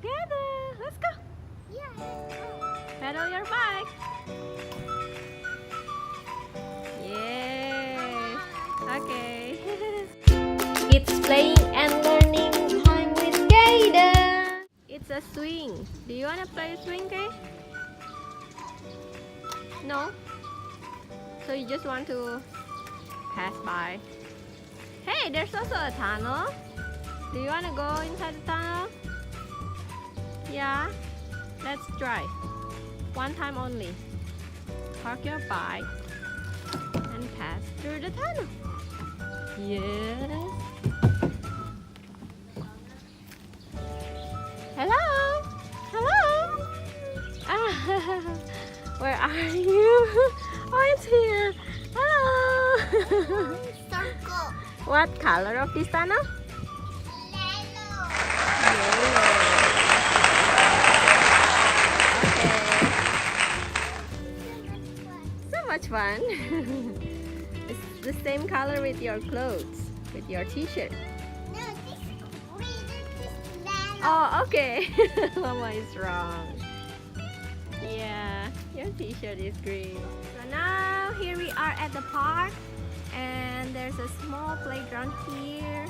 together. Let's go. Yeah, let's go. Pedal your bike. Yay. Okay. It's playing and learning time with Kayden. It's a swing. Do you want to play swing, Kay? No? So you just want to pass by? Hey, there's also a tunnel. Do you want to go inside the tunnel? Yeah? Let's try. One time only. Park your bike and pass through the tunnel. Yes. Hello? Hello? Ah, where are you? Oh, it's here. Hello. Circle. What color of this tunnel? Yellow. Yellow. Okay. So much fun. It's the same color with your clothes, with your t-shirt. No, this is green. This is yellow. Oh, okay. Mama is wrong. Yeah, your t-shirt is green. So now here we are at the park, and there's a small playground here.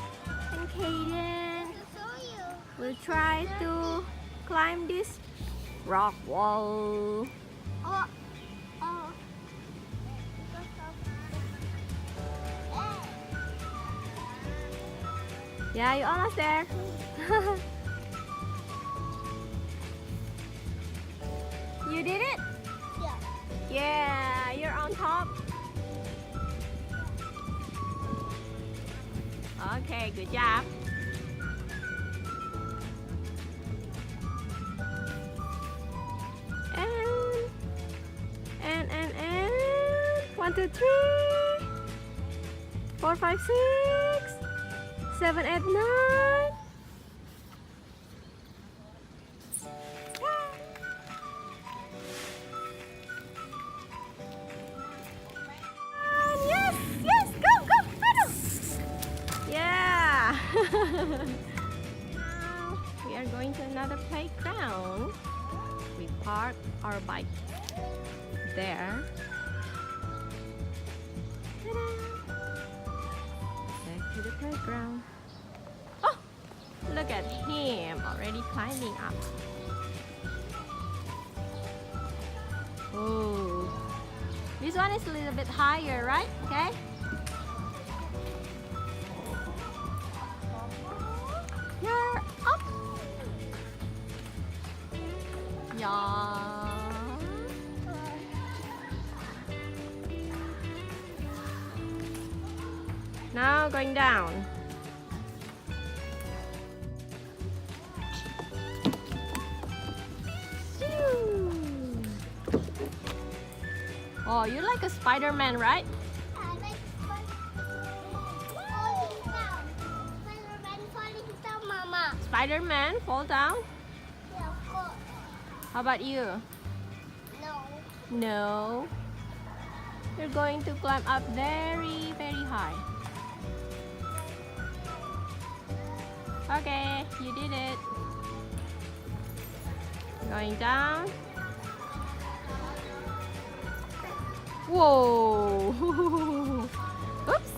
And Kayden Show you. will try to climb this rock wall. Oh, oh. Yeah, you're almost there. You did it? Yeah. Yeah, you're on top. Okay, good job. And 1, 2, 3, 4, 5, 6, 7, 8, 9. Yes, yes, go, go, pedal. Yeah. Now we are going to another playground. We park our bike there. Ta-da. Back to the playground. Oh, look at him already climbing up. Oh, this one is a little bit higher, right? Okay. You're up. Yeah. Now going down. Oh, you're like a Spider-Man, right? I like falling down. Spider-Man falling down, Mama. Spider-Man fall down? Yeah, of course. How about you? No. No. You're going to climb up very, very high. Okay, you did it. Going down. Whoa! Oops!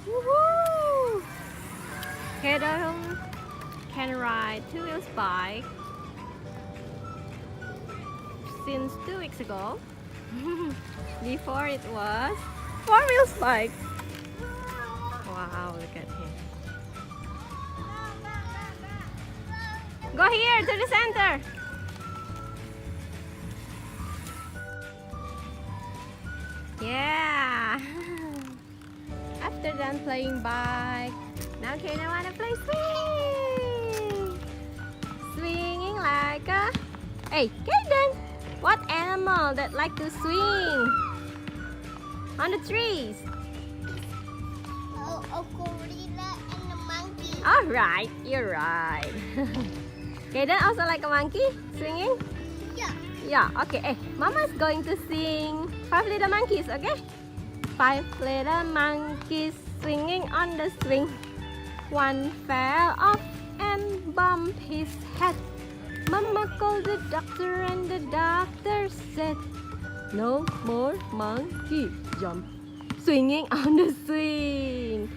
Woohoo! Kayden can ride 2-wheels bike since 2 weeks ago. Before it was 4-wheels bike. Wow, look at him. Go here to the center. Yeah. After done playing bike, now Kayden wanna play swing. Swinging like a... Hey, Kayden! What animal that like to swing on the trees? A gorilla and a monkey. Alright, you're right. Kayden also like a monkey swinging? Yeah. Yeah, okay. Hey, Mama's going to sing Five Little Monkeys, okay? Five little monkeys swinging on the swing. One fell off and bumped his head. Mama called the doctor and the doctor said, no more monkey jump swinging on the swing.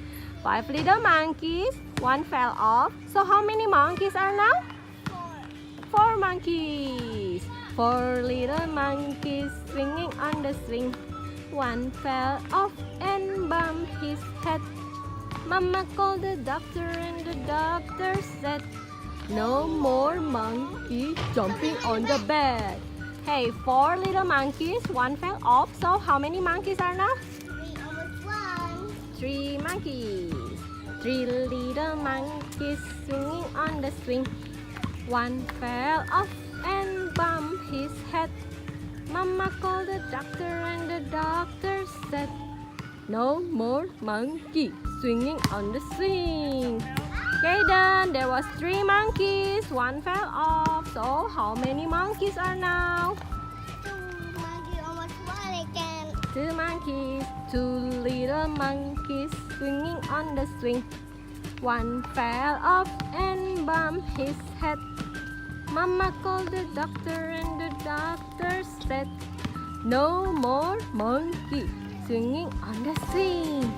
Five little monkeys, one fell off. So how many monkeys are now? Four monkeys. Four little monkeys swinging on the swing. One fell off and bumped his head. Mama called the doctor and the doctor said, no more monkey jumping on the bed. Hey, four little monkeys, one fell off. So how many monkeys are now? Three monkeys. Three little monkeys swinging on the swing. One fell off and bumped his head. Mama called the doctor and the doctor said, no more monkey swinging on the swing. Kayden, there was three monkeys, one fell off. So how many monkeys are now? Two monkeys, two little monkeys swinging on the swing. One fell off and bumped his head. Mama called the doctor and the doctor said, no more monkey swinging on the swing.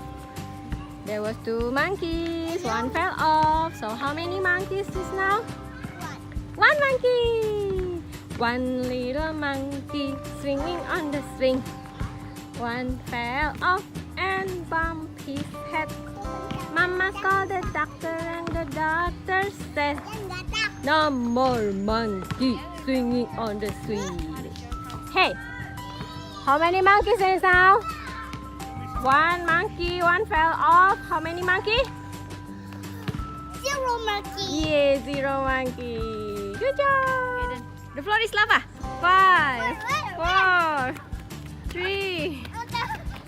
There was two monkeys, one fell off. So how many monkeys is now? One monkey. One little monkey swinging on the swing. One fell off and bumped his head. Mama called the doctor and the doctor said, no more monkey swinging on the swing. Hey, how many monkeys is now? One monkey, one fell off. How many monkey? Zero monkey. Yeah, zero monkey. Good job. The floor is lava. Five, four, three,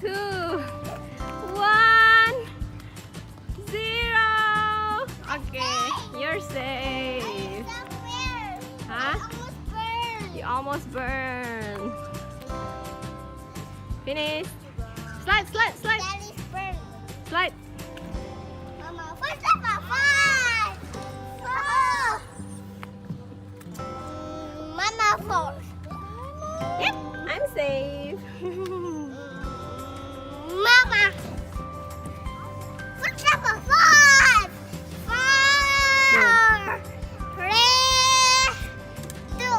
two, one, zero. Okay, you're safe. Huh? You almost burned. Finish. Slide, slide, slide. Slide. Mama, first of all, five. Four. Mama, four. Yep, I'm safe. Mama. First of all, five. Four. Three. Two.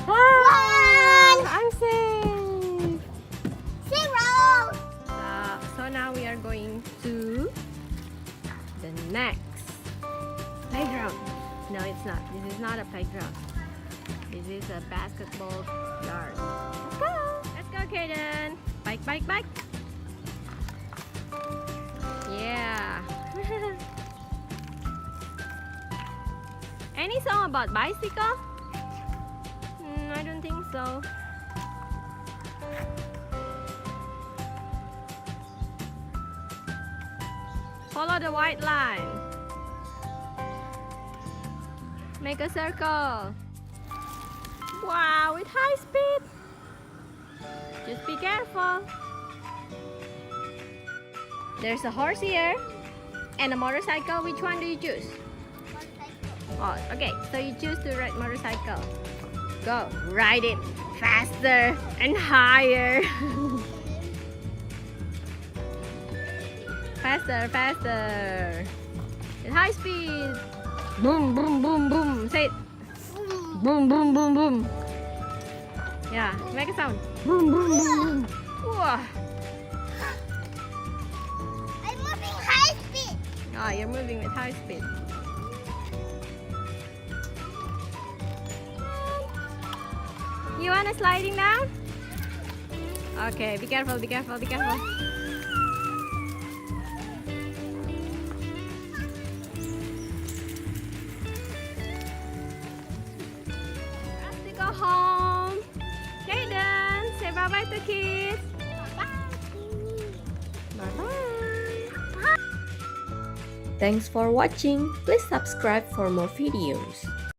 One. I'm safe. Zero. So now we are going to the next playground. No, it's not. This is not a playground. This is a basketball yard. Let's go. Let's go, Kayden. Bike, bike, bike. Yeah. Any song about bicycle? I don't think so. Follow the white line. Make a circle. Wow, with high speed. Just be careful. There's a horse here and a motorcycle. Which one do you choose? Oh, okay, so you choose to ride motorcycle. Go, ride it faster and higher. Faster, faster. At high speed. Boom, boom, boom, boom. Say it. Boom, boom, boom, boom. Yeah, make a sound. Boom, boom, boom, boom. Whoa. I'm moving high speed. Oh, you're moving with high speed. You want a sliding down? Okay, be careful, be careful, be careful. Go home. Kayden, say bye-bye to kids. Bye-bye. Thanks for watching. Please subscribe for more videos.